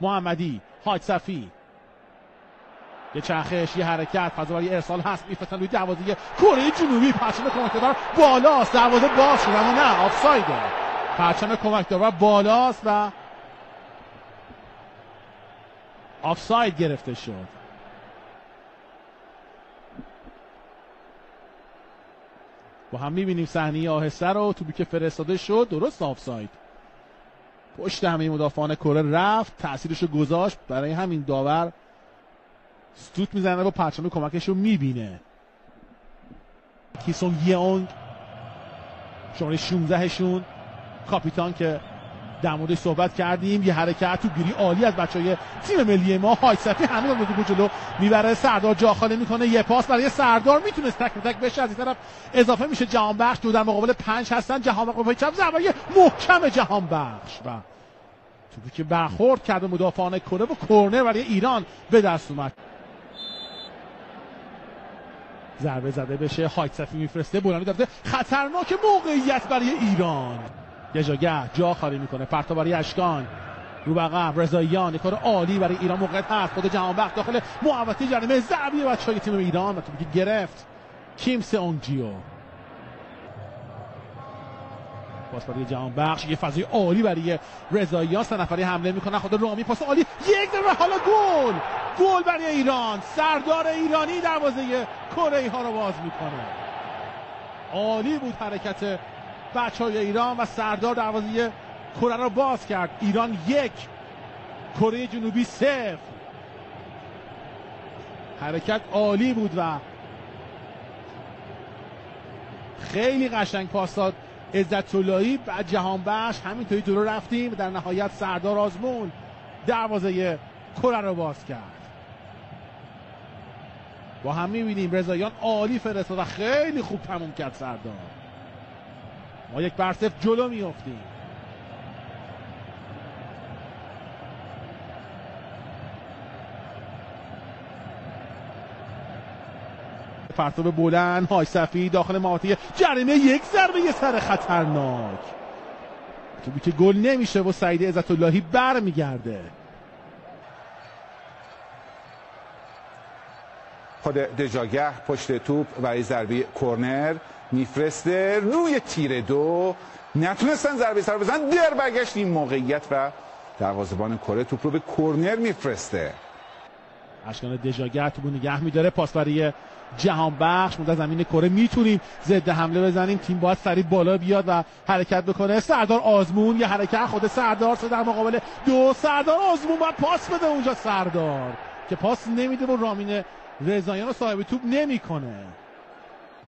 محمدی، حاج صفی، یه چرخش، یه حرکت، فضا برای ارسال هست، میفتن روی دروازه کره جنوبی. پرچم کمکدار بالاست، دروازه باز شد اما نه، آفسایده. پرچم کمکدار بالاست و آفساید گرفته شد. با هم میبینیم صحنه آهسته رو، توپی که فرستاده شد درست آفساید. پشت همه مدافعان کره رفت، تأثیرش رو گذاشت. برای همین داور ستوت میزنه و پرچم کمکش رو میبینه. کیسون یونگ شماره 16 شون، کاپیتان که در موردش صحبت کردیم. یه حرکت تو گیری عالی از بچهای تیم ملی ما. حاج صفی همین رو تو جلو میبره، سردار جا خالی میکنه، یه پاس برای سردار، میتونست تک به تک بشه. از این طرف اضافه میشه جهانبخش، دو در مقابل 5 هستن. جهانبخش با پای چپ ضربه محکم جهانبخش و توپی که برخورد کرد مدافعان کره و کرنر برای ایران به دست اومد. ضربه زده بشه، حاج صفی میفرسته، بولانی داره، خطرناک موقعیت برای ایران. گژاگه جا خالی میکنه، پرتاب برای اشکان، رو بقم رضاییان، کار عالی برای ایران. موقعیت هست، خود جهانبخش داخل محوطه جریمه، ضربه بچهای تیم ایران و توپی که گرفت کیم سئونگجیو. پاس برای جهانبخش، یه فضای عالی برای رضاییان، سه نفری حمله میکنن، خود رامی پاس عالی، یک ضربه، حالا گل برای ایران. سردار ایرانی دروازه کره ها رو باز میکنه. عالی بود حرکت بچهای ایران و سردار دروازه کره رو باز کرد. ایران 1، کره جنوبی 0. حرکت عالی بود و خیلی قشنگ پاس داد عزت‌اللهی. بعد جهانبخش همینطوری جلو رفتیم، در نهایت سردار آزمون دروازه کره رو باز کرد. با هم می‌بینیم رضاییان عالی فرستاد و خیلی خوب تموم کرد سردار. ما 1-0 جلو میافتیم. پرتاب بلند، حاج صفی داخل محوطه جریمه، یک ضربه یه سر خطرناک. توپی که گل نمیشه و سعید عزت‌اللهی برمیگرده. خود دژاگه پشت توپ برای ضربه کرنر میفرسته روی تیر 2. نتونستن ضربه سر بزنن، در برگشت این موقعیت و دروازه‌بان کره توپ رو به کرنر میفرسته. اشکان دژاگه توپو نگه میداره، پاس برای جهانبخش. ما در زمین کره میتونیم ضد حمله بزنیم، تیم باید سریع بالا بیاد و حرکت بکنه. سردار آزمون، یه حرکت خود سردار در مقابل 2. سردار آزمون باید پاس بده اونجا، سردار که پاس نمیده و رامین رضاییان رو صاحب توپ نمیکنه.